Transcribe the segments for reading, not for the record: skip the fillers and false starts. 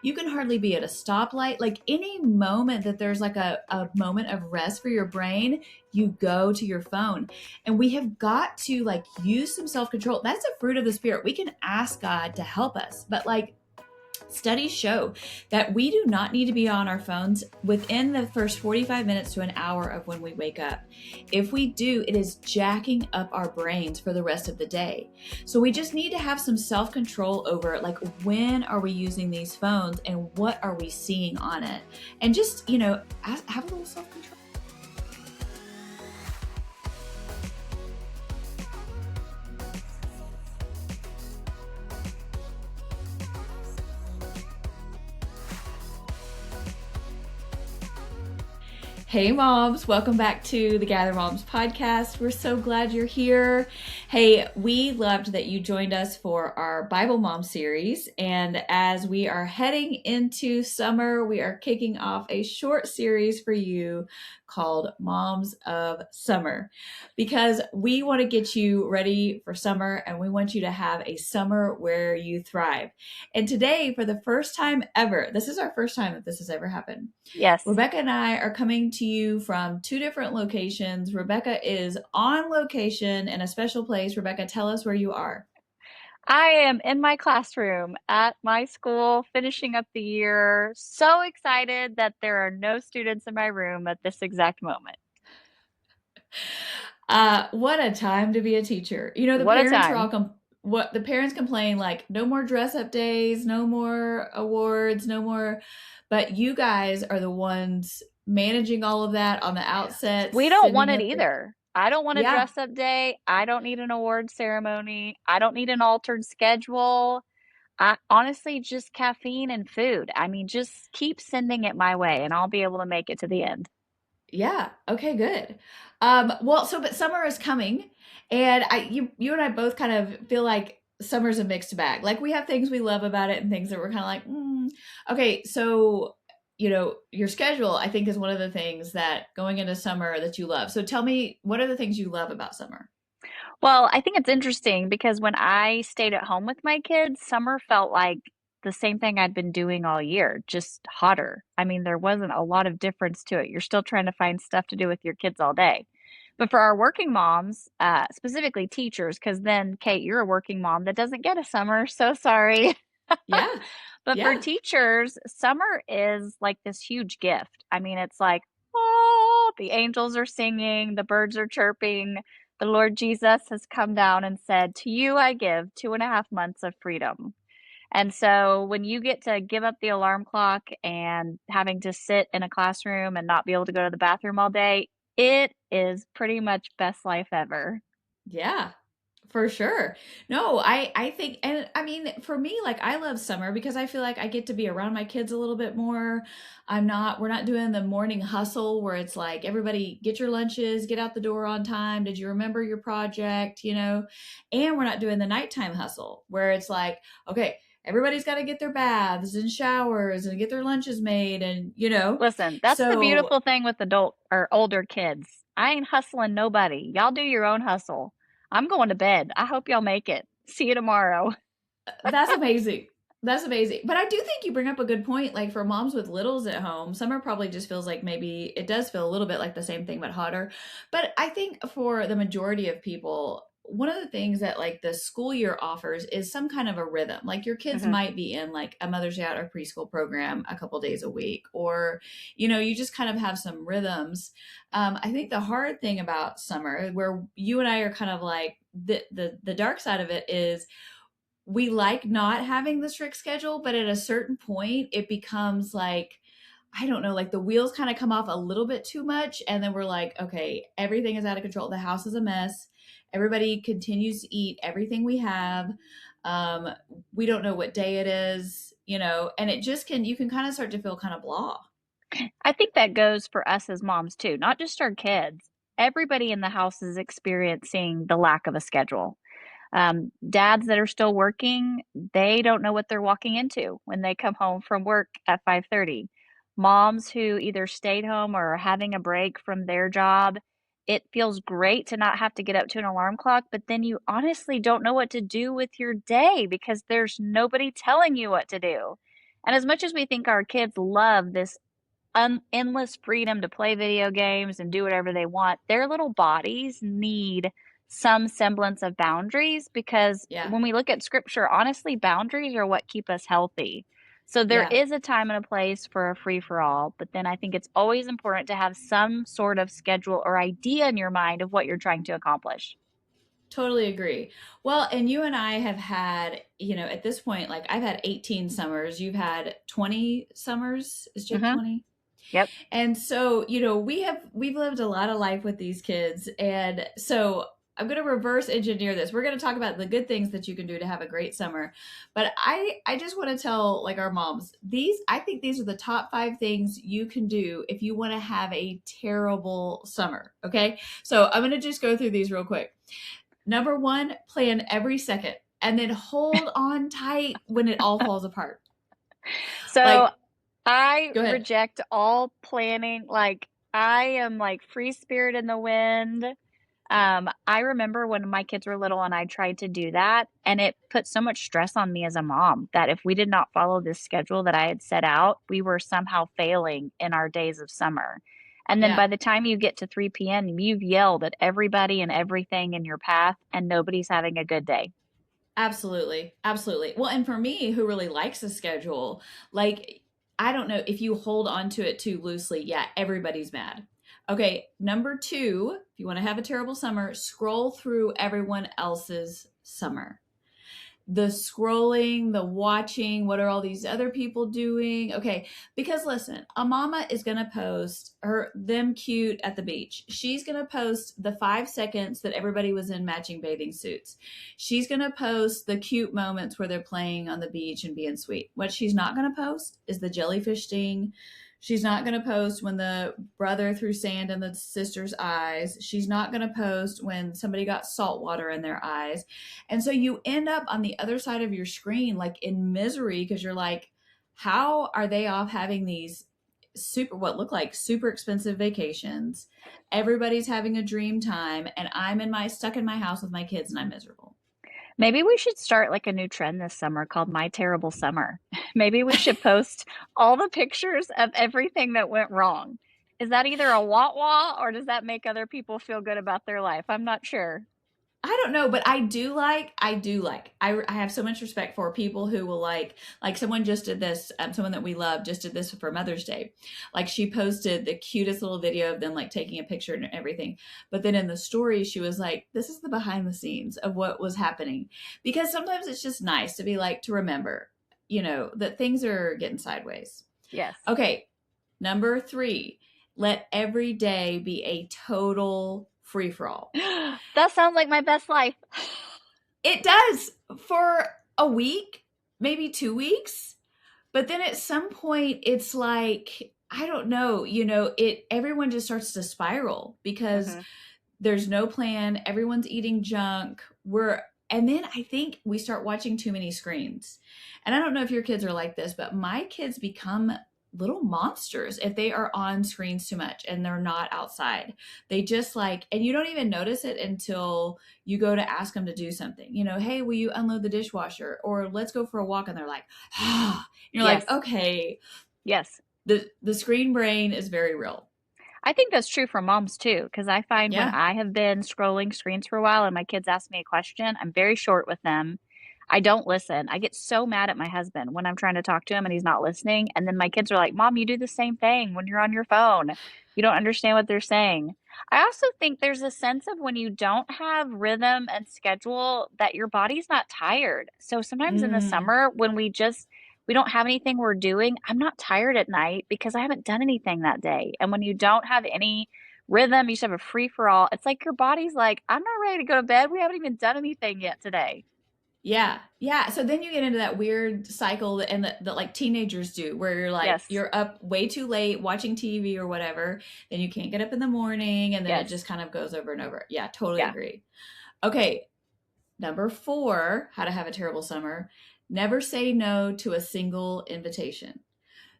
You can hardly be at a stoplight. Like any moment that there's like a moment of rest for your brain, you go to your phone. And we have got to like use some self-control. That's a fruit of the spirit. We can ask God to help us, but like studies show that we do not need to be on our phones within the first 45 minutes to an hour of when we wake up. If we do, it is jacking up our brains for the rest of the day. So we just need to have some self-control over like when are we using these phones and what are we seeing on it, and just have a little self-control. Hey moms, welcome back to the Gather Moms podcast. We're so glad you're here. Hey, we loved that you joined us for our Bible Mom series. And as we are heading into summer, we are kicking off a short series for you called Moms of Summer, because we want to get you ready for summer and we want you to have a summer where you thrive. And today, for the first time ever, this is our first time that this has ever happened. Yes. Rebecca and I are coming to you from two different locations. Rebecca is on location in a special place. Rebecca, tell us where you are. I am in my classroom at my school, finishing up the year. So excited that there are no students in my room at this exact moment. What a time to be a teacher. The What a parents are time. what the parents complain, like no more dress up days, no more awards, no more, but you guys are the ones managing all of that on the outset, We don't want sending it up the, either. I don't want a yeah. dress up day. I don't need an award ceremony. I don't need an altered schedule. I honestly just caffeine and food. I mean, just keep sending it my way and I'll be able to make it to the end. Yeah. Okay, good. But summer is coming, and you and I both kind of feel like summer's a mixed bag. Like we have things we love about it and things that we're kind of like, okay. So, your schedule, I think, is one of the things that going into summer that you love. So tell me, what are the things you love about summer? Well, I think it's interesting because when I stayed at home with my kids, summer felt like the same thing I'd been doing all year, just hotter. I mean, there wasn't a lot of difference to it. You're still trying to find stuff to do with your kids all day. But for our working moms, specifically teachers, because then, Kate, you're a working mom that doesn't get a summer. So sorry. Yeah. But for Yeah. teachers, summer is like this huge gift. I mean, it's like, oh, the angels are singing, the birds are chirping. The Lord Jesus has come down and said, to you I give 2.5 months of freedom. And so when you get to give up the alarm clock and having to sit in a classroom and not be able to go to the bathroom all day, it is pretty much best life ever. Yeah. For sure. No, I think, and I mean, for me, like I love summer because I feel like I get to be around my kids a little bit more. We're not doing the morning hustle where it's like everybody get your lunches, get out the door on time. Did you remember your project? And we're not doing the nighttime hustle where it's like, okay, everybody's got to get their baths and showers and get their lunches made Listen, that's the so beautiful thing with adult or older kids. I ain't hustling nobody. Y'all do your own hustle. I'm going to bed. I hope y'all make it. See you tomorrow. that's amazing. That's amazing. But I do think you bring up a good point. Like for moms with littles at home, summer probably just feels like maybe it does feel a little bit like the same thing, but hotter. But I think for the majority of people, one of the things that like the school year offers is some kind of a rhythm. Like your kids Hmm. might be in like a Mother's Day out or preschool program a couple days a week, or, you just kind of have some rhythms. I think the hard thing about summer, where you and I are kind of like the dark side of it is we like not having the strict schedule, but at a certain point, it becomes like, I don't know, like the wheels kind of come off a little bit too much. And then we're like, okay, everything is out of control. The house is a mess. Everybody continues to eat everything we have. Um, we don't know what day it is, and it just you can kind of start to feel kind of blah. I think that goes for us as moms too, not just our kids. Everybody in the house is experiencing the lack of a schedule. Dads that are still working, they don't know what they're walking into when they come home from work at 5:30. Moms who either stayed home or are having a break from their job, it feels great to not have to get up to an alarm clock, but then you honestly don't know what to do with your day because there's nobody telling you what to do. And as much as we think our kids love this endless freedom to play video games and do whatever they want, their little bodies need some semblance of boundaries because Yeah. when we look at scripture, honestly, boundaries are what keep us healthy. So there Yeah. is a time and a place for a free for all, but then I think it's always important to have some sort of schedule or idea in your mind of what you're trying to accomplish. Totally agree. Well, and you and I have had, at this point, like I've had 18 summers. You've had 20 summers. Is Jake Mhm. 20? Yep. And so, we've lived a lot of life with these kids. And so I'm going to reverse engineer this. We're going to talk about the good things that you can do to have a great summer. But I just want to tell like our moms, I think these are the top 5 things you can do if you want to have a terrible summer. Okay. So I'm going to just go through these real quick. Number 1, plan every second and then hold on tight when it all falls apart. So Like, I go ahead. reject all planning. Like, I am like free spirit in the wind. I remember when my kids were little and I tried to do that, and it put so much stress on me as a mom that if we did not follow this schedule that I had set out, we were somehow failing in our days of summer. And then Yeah. by the time you get to 3 p.m., you've yelled at everybody and everything in your path, and nobody's having a good day. Absolutely. Absolutely. Well, and for me, who really likes a schedule, like, I don't know if you hold on to it too loosely. Yeah, everybody's mad. Okay. Number 2, if you want to have a terrible summer, scroll through everyone else's summer. The scrolling, the watching, what are all these other people doing? Okay, because listen, a mama is going to post them cute at the beach. She's going to post the 5 seconds that everybody was in matching bathing suits. She's going to post the cute moments where they're playing on the beach and being sweet. What she's not going to post is the jellyfish sting. She's not going to post when the brother threw sand in the sister's eyes. She's not going to post when somebody got salt water in their eyes. And so you end up on the other side of your screen, like in misery, because you're like, how are they off having these what look like super expensive vacations? Everybody's having a dream time, and I'm stuck in my house with my kids and I'm miserable. Maybe we should start like a new trend this summer called My Terrible Summer. Maybe we should post all the pictures of everything that went wrong. Is that either a wah-wah or does that make other people feel good about their life? I'm not sure. I don't know, but I have so much respect for people who will like someone just did this, someone that we love just did this for Mother's Day. Like she posted the cutest little video of them like taking a picture and everything. But then in the story, she was like, this is the behind the scenes of what was happening. Because sometimes it's just nice to be like, to remember, that things are getting sideways. Yes. Okay. Number 3, let every day be a total free for all. That sounds like my best life. It does for a week, maybe 2 weeks, but then at some point it's like I don't know, everyone just starts to spiral because Mhm. there's no plan, everyone's eating junk. And then I think we start watching too many screens. And I don't know if your kids are like this, but my kids become little monsters if they are on screens too much and they're not outside. They just and you don't even notice it until you go to ask them to do something. Hey, will you unload the dishwasher? Or let's go for a walk. And they're like, ah. You're like, Yes. okay, Yes. the screen brain is very real. I think that's true for moms too, because I find when Yeah. I have been scrolling screens for a while and my kids ask me a question, I'm very short with them. I don't listen. I get so mad at my husband when I'm trying to talk to him and he's not listening. And then my kids are like, Mom, you do the same thing when you're on your phone. You don't understand what they're saying. I also think there's a sense of when you don't have rhythm and schedule that your body's not tired. So sometimes in the Mm, summer when we don't have anything we're doing, I'm not tired at night because I haven't done anything that day. And when you don't have any rhythm, you just have a free for all. It's like your body's like, I'm not ready to go to bed. We haven't even done anything yet today. yeah. Yeah. So then you get into that weird cycle that like teenagers do where Yes. you're up way too late watching TV or whatever. Then you can't get up in the morning and then it Yes. just kind of goes over and over. Yeah, totally Yeah. agree. Okay. Number 4, how to have a terrible summer. Never say no to a single invitation.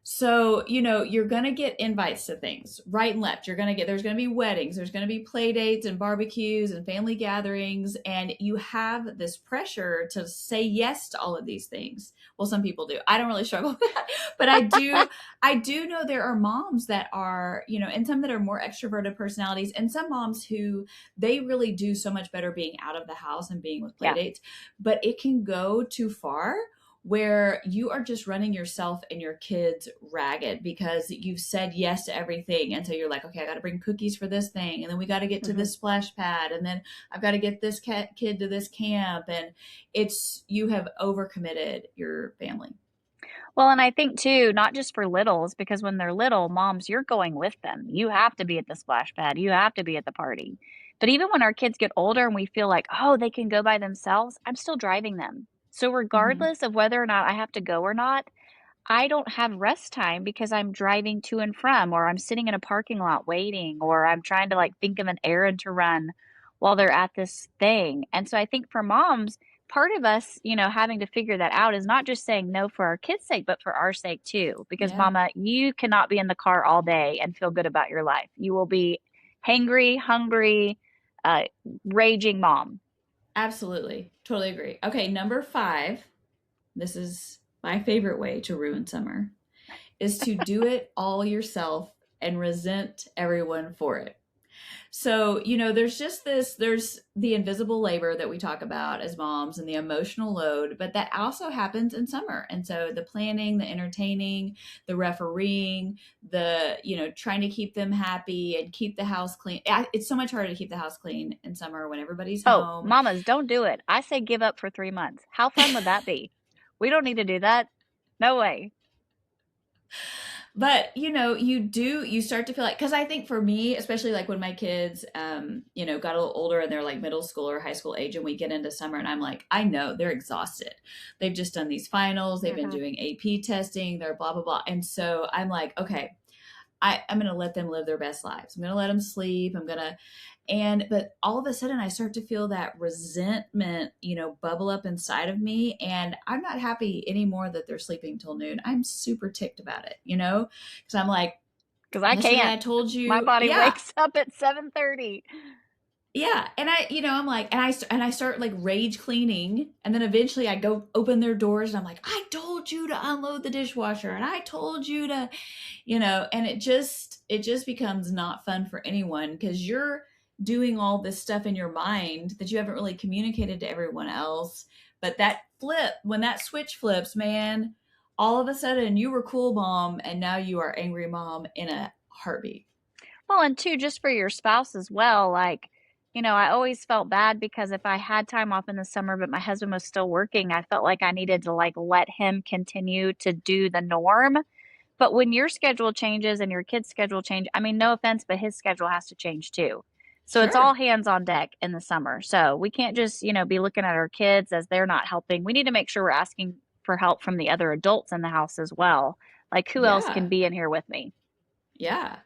So, you're going to get invites to things right and left. There's going to be weddings, there's going to be play dates and barbecues and family gatherings. And you have this pressure to say yes to all of these things. Well, some people do. I don't really struggle with that, but I do know there are moms that are, and some that are more extroverted personalities, and some moms who they really do so much better being out of the house and being with play Yeah. dates, but it can go too far where you are just running yourself and your kids ragged because you've said yes to everything. And so you're like, okay, I got to bring cookies for this thing. And then we got to get to Hmm. this splash pad. And then I've got to get this kid to this camp. And you have overcommitted your family. Well, and I think too, not just for littles, because when they're little, moms, you're going with them. You have to be at the splash pad. You have to be at the party. But even when our kids get older and we feel like, oh, they can go by themselves, I'm still driving them. So Mm-hmm. regardless of whether or not I have to go or not, I don't have rest time because I'm driving to and from, or I'm sitting in a parking lot waiting, or I'm trying to like think of an errand to run while they're at this thing. And so I think for moms, part of us, having to figure that out is not just saying no for our kids' sake, but for our sake too. Because Yeah, mama, you cannot be in the car all day and feel good about your life. You will be hangry, hungry, uh, raging mom. absolutely. Totally agree. Okay, number 5. This is my favorite way to ruin summer is to do it all yourself and resent everyone for it. So, there's the invisible labor that we talk about as moms and the emotional load, but that also happens in summer. And so the planning, the entertaining, the refereeing, trying to keep them happy and keep the house clean. It's so much harder to keep the house clean in summer when everybody's Oh, home. mamas, don't do it. I say give up for 3 months. How fun would that be? We don't need to do that. No way. But you start to feel like, because I think for me, especially like when my kids got a little older and they're like middle school or high school age and we get into summer and I'm like, I know they're exhausted. They've just done these finals, they've been Hmm. doing AP testing, they're blah blah blah. And so I'm like, okay, I'm going to let them live their best lives. I'm going to let them sleep. But all of a sudden I start to feel that resentment, bubble up inside of me. And I'm not happy anymore that they're sleeping till noon. I'm super ticked about it, because I'm like, Because I yesterday can't. I told My you, body yeah, wakes up at 7:30. yeah. And I'm like, and I start like rage cleaning. And then eventually I go open their doors and I'm like, I told you to unload the dishwasher and I told you to, and it just becomes not fun for anyone because you're doing all this stuff in your mind that you haven't really communicated to everyone else. But when that switch flips, man, all of a sudden you were cool mom and now you are angry mom in a heartbeat. Well, and two, just for your spouse as well. Like, I always felt bad because if I had time off in the summer, but my husband was still working, I felt like I needed to like let him continue to do the norm. But when your schedule changes and your kid's schedule change, I mean, no offense, but his schedule has to change too. So it's all Sure. hands on deck in the summer. So we can't just, be looking at our kids as they're not helping. We need to make sure we're asking for help from the other adults in the house as well. Like, who else can Yeah. be in here with me? Yeah.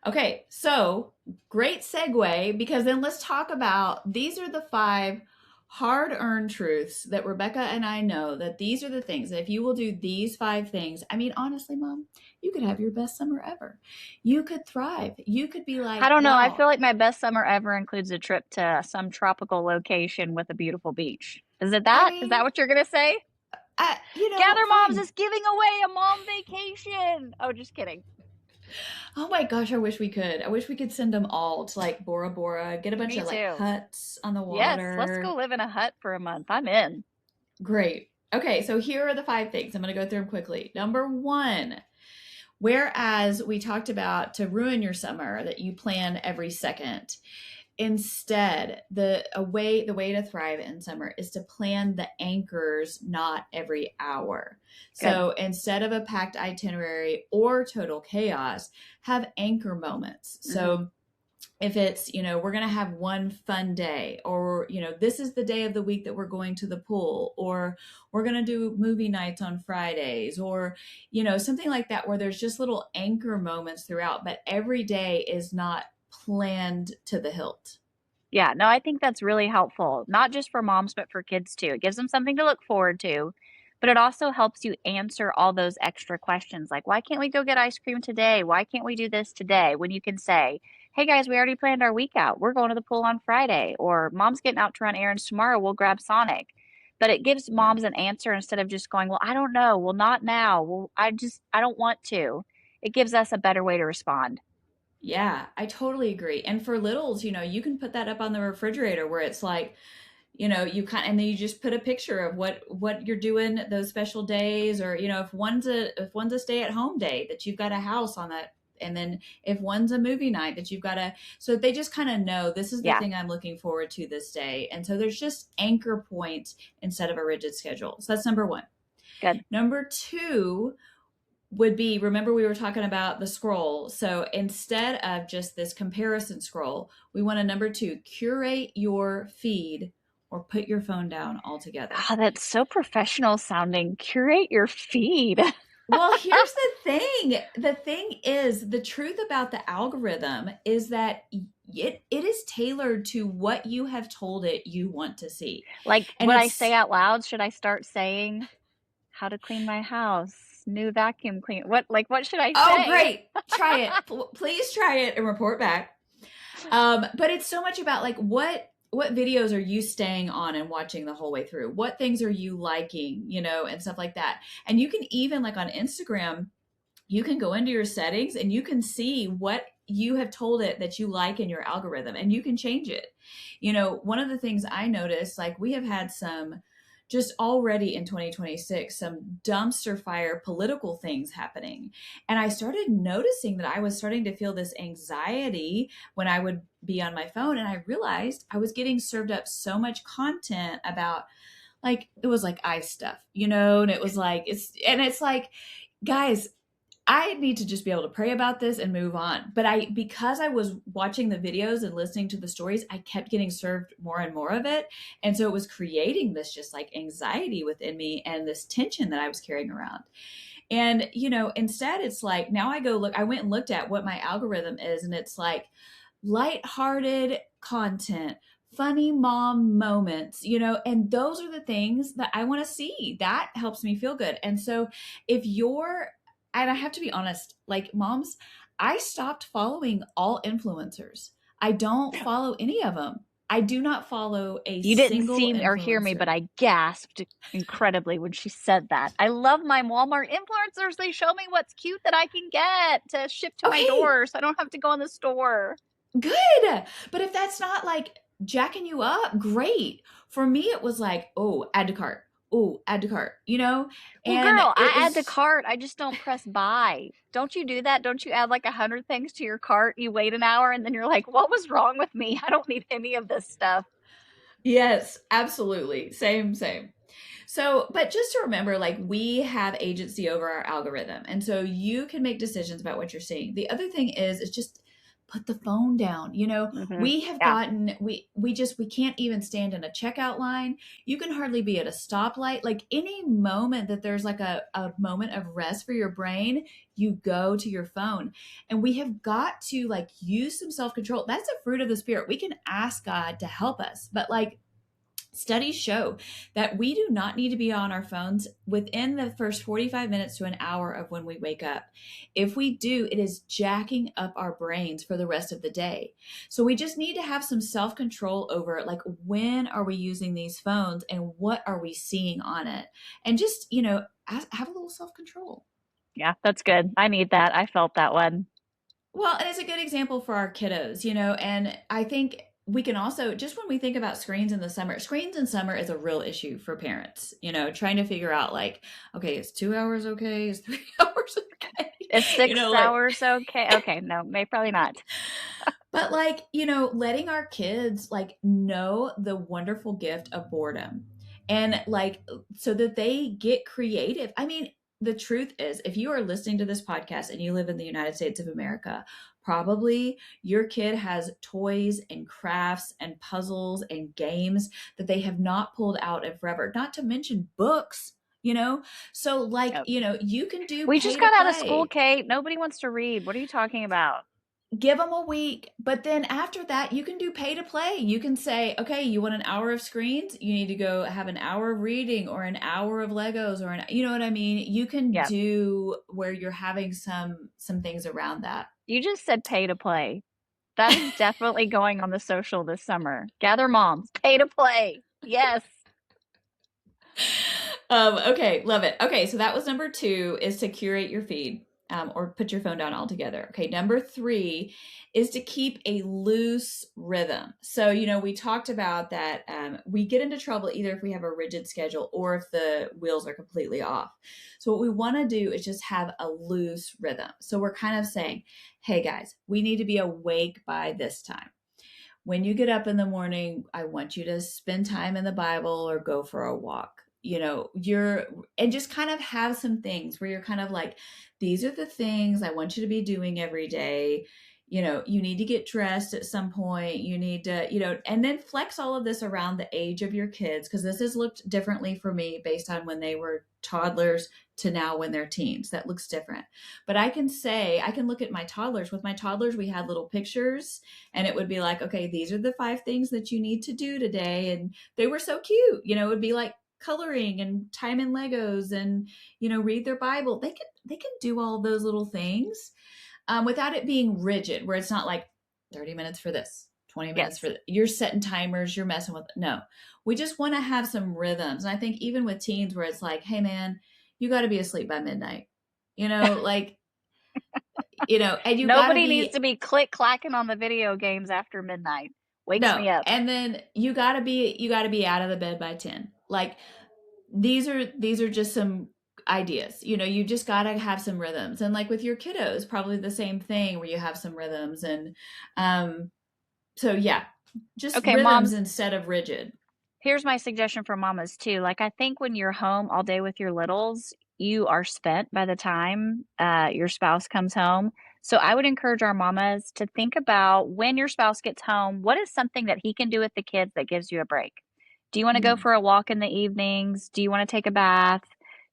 Okay, so great segue because then let's talk about these are the 5 hard-earned truths that Rebecca and I know that these are the things that if you will do these 5 things, I mean, honestly, mom, you could have your best summer ever. You could thrive. You could be I like, don't know. I wow. feel like my best summer ever includes a trip to some tropical location with a beautiful beach. Is it I that? Is mean, that what you're going to say? Gather Moms fine. is giving away a mom vacation. Oh, just kidding. Oh my gosh, I wish we could. I wish we could send them all to like Bora Bora, get a bunch Me of like too. huts on the Yes, let's go water. live in a hut for a month. I'm in. Great. Okay, so here are the 5 things. I'm going to go through them quickly. Number 1, whereas we talked about to ruin your summer that you plan every second, instead the way to thrive in summer is to plan the anchors, not every hour. Good. So instead of a packed itinerary or total chaos, have anchor moments. Hmm. So if it's we're going to have one fun day, or this is the day of the week that we're going to the pool, or we're going to do movie nights on Fridays, or something like that, where there's just little anchor moments throughout, but every day is not planned to the hilt. Yeah, no, I think that's really helpful, not just for moms, but for kids too. It gives them something to look forward to. But it also helps you answer all those extra questions like, why can't we go get ice cream today? Why can't we do this today? When you can say, hey guys, we already planned our week out. We're going to the pool on Friday, or mom's getting out to run errands tomorrow. We'll grab Sonic. But it gives Yeah. moms an answer instead of just going, well, I don't know. Well, not now. Well, I don't want to. It gives us a better way to respond. Yeah, I totally agree. And for littles, you can put that up on the refrigerator where it's like, you kind and then you just put a picture of what you're doing those special days, or if one's a stay at home day that you've got a house on that, and then if one's a movie night that you've got a, so they just kind of know this is the Yeah, thing I'm looking forward to this day. And so there's just anchor points instead of a rigid schedule. So that's number one. good. Number two would be, remember we were talking about the scroll. So instead of just this comparison scroll, we want to, number two, curate your feed or put your phone down altogether. Oh, that's so professional sounding. Curate your feed. Well, here's the thing. The thing is, the truth about the algorithm is that it is tailored to what you have told it you want to see. Like And when I say it's, out loud, should I start saying how to clean my house, new vacuum clean? What should I oh, say? great. Try it. Please try it and report back. But it's so much about like what videos are you staying on and watching the whole way through? What things are you liking, and stuff like that. And you can even, like, on Instagram, you can go into your settings and you can see what you have told it that you like in your algorithm, and you can change it. One of the things I noticed, like, we have had some, just already in 2026, some dumpster fire political things happening. And I started noticing that I was starting to feel this anxiety when I would be on my phone, and I realized I was getting served up so much content about, like, it was like ice stuff, and it was like, it's like, guys, I need to just be able to pray about this and move on. But because I was watching the videos and listening to the stories, I kept getting served more and more of it. And so it was creating this just like anxiety within me and this tension that I was carrying around. And, instead it's like, now I went and looked at what my algorithm is, and it's like lighthearted content, funny mom moments, and those are the things that I want to see. That helps me feel good. And so if you're, and I have to be honest, like, moms, I stopped following all influencers. I don't follow any of them. I do not follow a You didn't single see or hear me, but influencer. I gasped incredibly when she said that. I love my Walmart influencers. They show me what's cute that I can get to ship to my Okay, door so I don't have to go in the store. good. But if that's not like jacking you up, great. For me, it was like, oh, add to cart. Oh, add to cart, Well, And girl, I it add to was, cart. I just don't press buy. Don't you do that? Don't you add like 100 things to your cart? You wait an hour and then you're like, what was wrong with me? I don't need any of this stuff. yes, absolutely. Same, same. So, but just to remember, like, we have agency over our algorithm. And so you can make decisions about what you're seeing. The other thing is just put the phone down. Hmm. We have Yeah. gotten, we can't even stand in a checkout line. You can hardly be at a stoplight. Like, any moment that there's like a moment of rest for your brain, you go to your phone. And we have got to, like, use some self control. That's a fruit of the spirit. We can ask God to help us, but, like, studies show that we do not need to be on our phones within the first 45 minutes to an hour of when we wake up. If we do, it is jacking up our brains for the rest of the day. So we just need to have some self control over, like, when are we using these phones and what are we seeing on it? And just, have a little self control. Yeah, that's good. I need that. I felt that one. Well, and it's a good example for our kiddos, and I think we can also, just when we think about screens in summer is a real issue for parents, trying to figure out, like, okay, is 2 hours okay? Is 3 hours okay? Is six Like, hours okay? Okay, no, may probably not. but, like, letting our kids, like, know the wonderful gift of boredom, and, like, so that they get creative. I mean, the truth is, if you are listening to this podcast and you live in the United States of America, probably your kid has toys and crafts and puzzles and games that they have not pulled out in forever, not to mention books, so, like, Yep. you can do We just pay to got out of school, play. Kate. Nobody wants to read. What are you talking about? give them a week, but then after that you can do pay to play. You can say, okay, you want an hour of screens, you need to go have an hour of reading or an hour of Legos or you know what I mean? You can Yeah. do where you're having some things around that. You just said pay to play. That is definitely going on the social this summer. Gather moms, pay to play. Yes. Okay, love it. Okay, so that was number two, is to curate your feed, or put your phone down altogether. Okay, number three is to keep a loose rhythm. So, we talked about that, we get into trouble either if we have a rigid schedule or if the wheels are completely off. So, what we want to do is just have a loose rhythm. So, we're kind of saying, hey guys, we need to be awake by this time. When you get up in the morning, I want you to spend time in the Bible or go for a walk. And just kind of have some things where you're kind of like, these are the things I want you to be doing every day. You need to get dressed at some point. You need to, and then flex all of this around the age of your kids, because this has looked differently for me based on when they were toddlers to now when they're teens. That looks different. But I can look at my toddlers. With my toddlers, we had little pictures, and it would be like, okay, these are the 5 things that you need to do today. And they were so cute. It would be like coloring and time in Legos and, read their Bible. They can do all those little things, without it being rigid, where it's not like 30 minutes for this, 20 minutes Yes. for you're setting timers, you're messing with. No, we just want to have some rhythms. And I think even with teens, where it's like, hey man, you got to be asleep by midnight, like, and you got to Nobody needs to be. be click clacking on the video games after midnight. Wakes No, me up. and then you got to be out of the bed by 10. Like, these are just some ideas. You just got to have some rhythms. And like with your kiddos, probably the same thing, where you have some rhythms. And so yeah, just Okay, rhythms moms, instead of rigid. here's my suggestion for mamas too. Like, I think when you're home all day with your littles, you are spent by the time your spouse comes home. So I would encourage our mamas to think about, when your spouse gets home, what is something that he can do with the kids that gives you a break? Do you want to go Mm, for a walk in the evenings? Do you want to take a bath?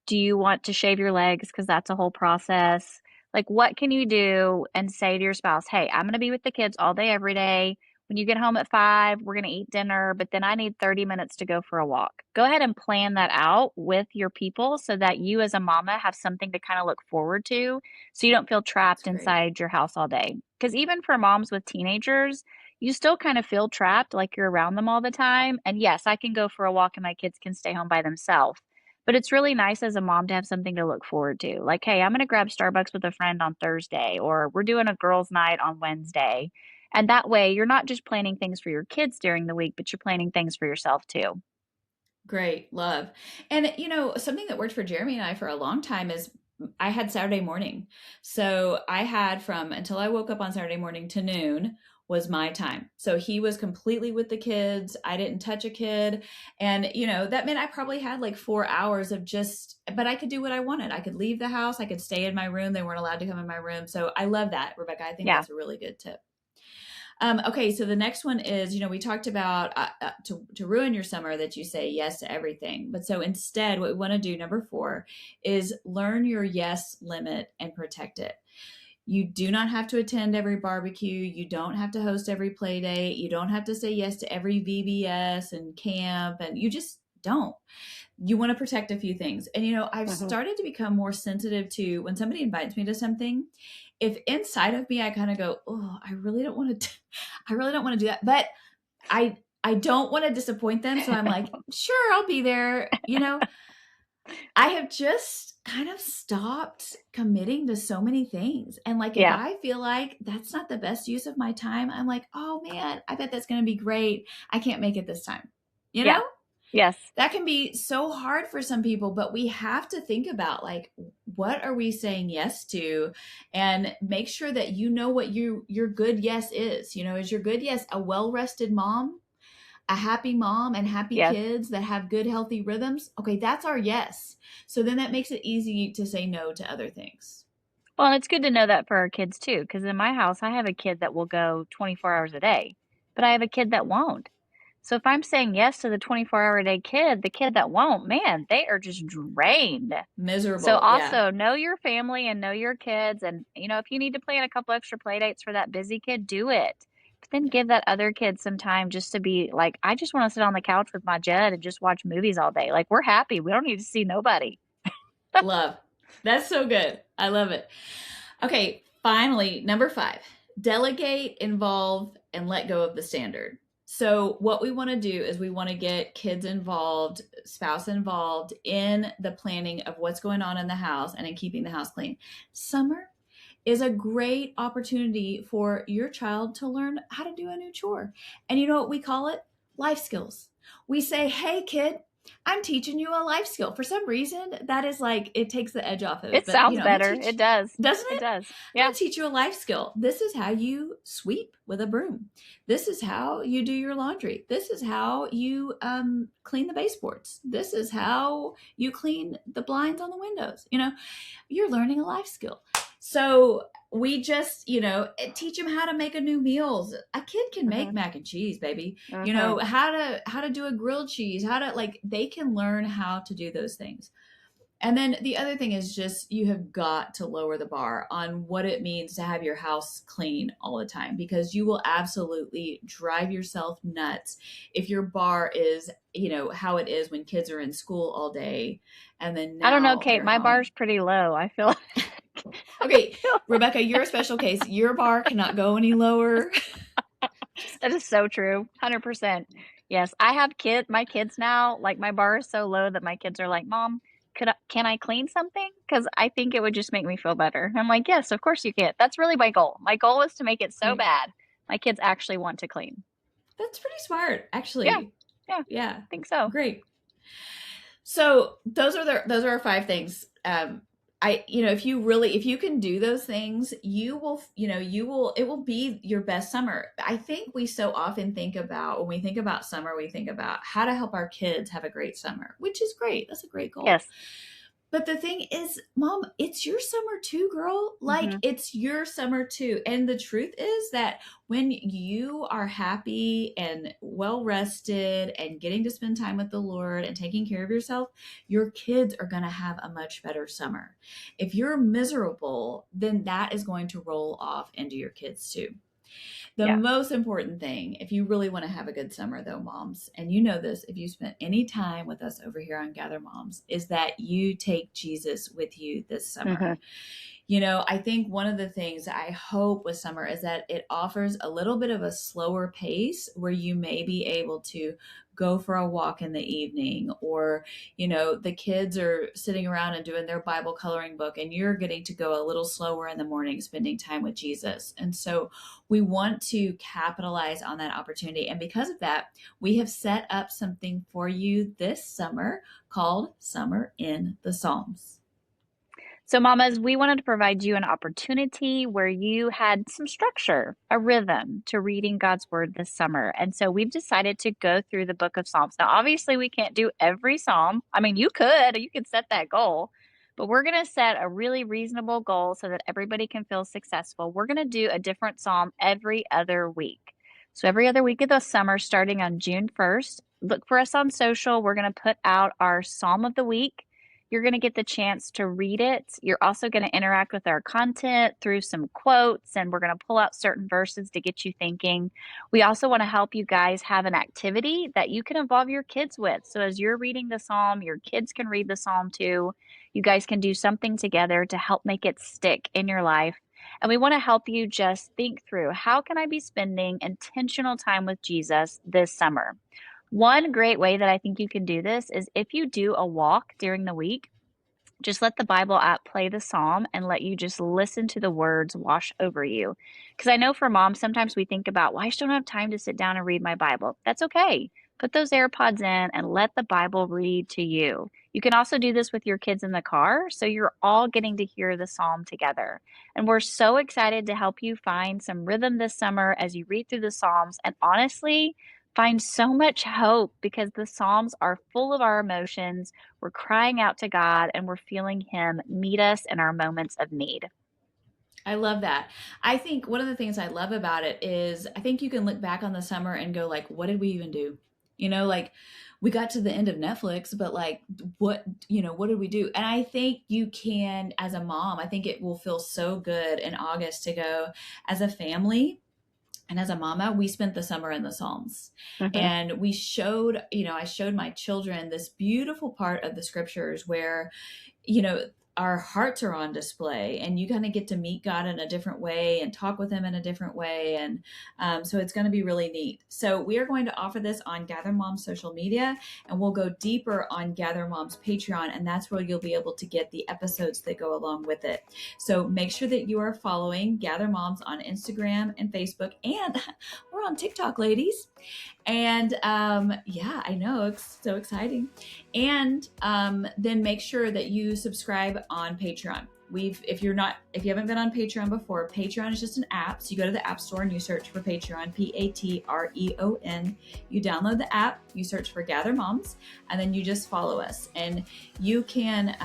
Do you want to shave your legs? Because that's a whole process. Like, what can you do and say to your spouse, hey, I'm going to be with the kids all day, every day. When you get home at 5, we're going to eat dinner, but then I need 30 minutes to go for a walk. Go ahead and plan that out with your people so that you as a mama have something to kind of look forward to, so you don't feel that's trapped great. inside your house all day. Because even for moms with teenagers, you still kind of feel trapped, like you're around them all the time. And yes, I can go for a walk and my kids can stay home by themselves. But it's really nice as a mom to have something to look forward to. Like, hey, I'm going to grab Starbucks with a friend on Thursday, or we're doing a girls' night on Wednesday. And that way, you're not just planning things for your kids during the week, but you're planning things for yourself too. Great, love. And something that worked for Jeremy and I for a long time is I had Saturday morning. So I had, from until I woke up on Saturday morning to noon, was my time. So he was completely with the kids. I didn't touch a kid. And, that meant I probably had like 4 hours of just, but I could do what I wanted. I could leave the house. I could stay in my room. They weren't allowed to come in my room. So I love that, Rebecca. I think Yeah. that's a really good tip. Okay, so the next one is, we talked about, to ruin your summer, that you say yes to everything. But so instead, what we want to do, number four, is learn your yes limit and protect it. You do not have to attend every barbecue. You don't have to host every play date. You don't have to say yes to every VBS and camp, and you just don't. You want to protect a few things. And I've Hmm. started to become more sensitive to when somebody invites me to something. If inside of me I kind of go, oh, I really don't want to, I really don't want to do that, but I don't want to disappoint them, so I'm like, sure, I'll be there. I have just kind of stopped committing to so many things. And like, if Yeah. I feel like that's not the best use of my time, I'm like, oh man, I bet that's going to be great. I can't make it this time. You Yeah. know? Yes. That can be so hard for some people, but we have to think about, like, what are we saying yes to, and make sure that what your good yes is. Is your good yes a well-rested mom, a happy mom and happy Yes. kids that have good healthy rhythms? Okay, that's our yes. So then that makes it easy to say no to other things. Well, and it's good to know that for our kids too, because in my house, I have a kid that will go 24 hours a day, but I have a kid that won't. So if I'm saying yes to the 24-hour-a-day kid, the kid that won't, man, they are just drained. So Miserable. Yeah. also know your family and know your kids. And, if you need to plan a couple extra play dates for that busy kid, do it. But then Yeah. give that other kid some time just to be like, I just want to sit on the couch with my Jed and just watch movies all day. Like, we're happy. We don't need to see nobody. Love. That's so good. I love it. Okay, finally, number 5, delegate, involve, and let go of the standard. So, what we want to do is we want to get kids involved, spouse involved in the planning of what's going on in the house and in keeping the house clean. Summer is a great opportunity for your child to learn how to do a new chore. And you know what we call it? Life skills. We say, hey, kid, I'm teaching you a life skill. For some reason, that is like, it takes the edge off of it. It But, sounds I'm going to better. teach, It does. doesn't It it? does. I'm Yeah. going to teach you a life skill. This is how you sweep with a broom. This is how you do your laundry. This is how you clean the baseboards. This is how you clean the blinds on the windows. You're learning a life skill. So we just, teach them how to make a new meals. A kid can make Hmm. mac and cheese, baby. Hmm. How to do a grilled cheese, how to like they can learn how to do those things. And then the other thing is just you have got to lower the bar on what it means to have your house clean all the time because you will absolutely drive yourself nuts if your bar is, how it is when kids are in school all day and then I don't know, now Kate. they're My home. bar's pretty low. I feel I Okay, feel Rebecca, you're a special case. Your bar cannot go any lower. Just that kidding. is so true. 100%. Yes, I have my kids now, like my bar is so low that my kids are like, "Mom, can I clean something? Cuz I think it would just make me feel better." I'm like, "Yes, of course you can." That's really my goal. My goal is to make it so Right. bad my kids actually want to clean. That's pretty smart, Yeah. actually. Yeah, Yeah. think so. Great. So those are our 5 things. If you can do those things, it will be your best summer. I think we so often think about when we think about summer, we think about how to help our kids have a great summer, which is great. That's a great goal. Yes. But the thing is, Mom, it's your summer too, girl. Like, Mhm. it's your summer too. And the truth is that when you are happy and well rested and getting to spend time with the Lord and taking care of yourself, your kids are going to have a much better summer. If you're miserable, then that is going to roll off into your kids too. The Yeah. most important thing, if you really want to have a good summer, though, moms, and you know this if you spent any time with us over here on Gather Moms, is that you take Jesus with you this summer. Mhm. I think one of the things I hope with summer is that it offers a little bit of a slower pace where you may be able to go for a walk in the evening, or, the kids are sitting around and doing their Bible coloring book, and you're getting to go a little slower in the morning, spending time with Jesus. And so we want to capitalize on that opportunity. And because of that, we have set up something for you this summer called Summer in the Psalms. So, mamas, we wanted to provide you an opportunity where you had some structure, a rhythm to reading God's word this summer. And so we've decided to go through the book of Psalms. Now, obviously, we can't do every psalm. I mean, you could set that goal, but we're going to set a really reasonable goal so that everybody can feel successful. We're going to do a different psalm every other week. So, every other week of the summer, starting on June 1st, look for us on social. We're going to put out our psalm of the week. You're going to get the chance to read it. You're also going to interact with our content through some quotes, and we're going to pull out certain verses to get you thinking. We also want to help you guys have an activity that you can involve your kids with. So as you're reading the psalm, your kids can read the psalm too. You guys can do something together to help make it stick in your life. And we want to help you just think through, how can I be spending intentional time with Jesus this summer? One great way that I think you can do this is if you do a walk during the week, just let the Bible app play the psalm and let you just listen to the words wash over you. Because I know for moms, sometimes we think about, well, I just don't have time to sit down and read my Bible. That's okay. Put those AirPods in and let the Bible read to you. You can also do this with your kids in the car, so you're all getting to hear the psalm together. And we're so excited to help you find some rhythm this summer as you read through the psalms. And honestly, find so much hope because the psalms are full of our emotions. We're crying out to God and we're feeling Him meet us in our moments of need. I love that. I think one of the things I love about it is I think you can look back on the summer and go like, what did we even do? Like we got to the end of Netflix, but like what did we do? And I think you can, as a mom, I think it will feel so good in August to go as a family. And as a mama, we spent the summer in the Psalms, Hmm. and we showed, I showed my children this beautiful part of the scriptures where, you know, our hearts are on display, and you kind of get to meet God in a different way and talk with him in a different way. And so it's going to be really neat. So we are going to offer this on Gather Mom's social media, and we'll go deeper on Gather Mom's Patreon, and that's where you'll be able to get the episodes that go along with it. So make sure that you are following Gather Moms on Instagram and Facebook, and we're on TikTok, ladies. And yeah, I know, it's so exciting. And then make sure that you subscribe on Patreon. If you haven't been on Patreon before, Patreon is just an app. So you go to the App Store and you search for Patreon, Patreon. You download the app, you search for Gather Moms, and then you just follow us. And you can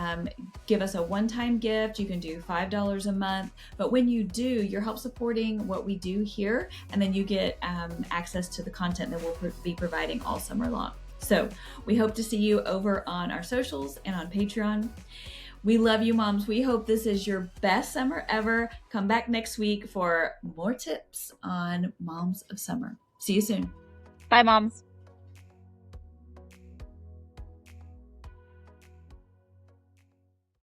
give us a one-time gift. You can do $5 a month. But when you do, you're help supporting what we do here, and then you get access to the content that we'll be providing all summer long. So we hope to see you over on our socials and on Patreon. We love you, moms. We hope this is your best summer ever. Come back next week for more tips on moms of summer. See you soon. Bye, moms.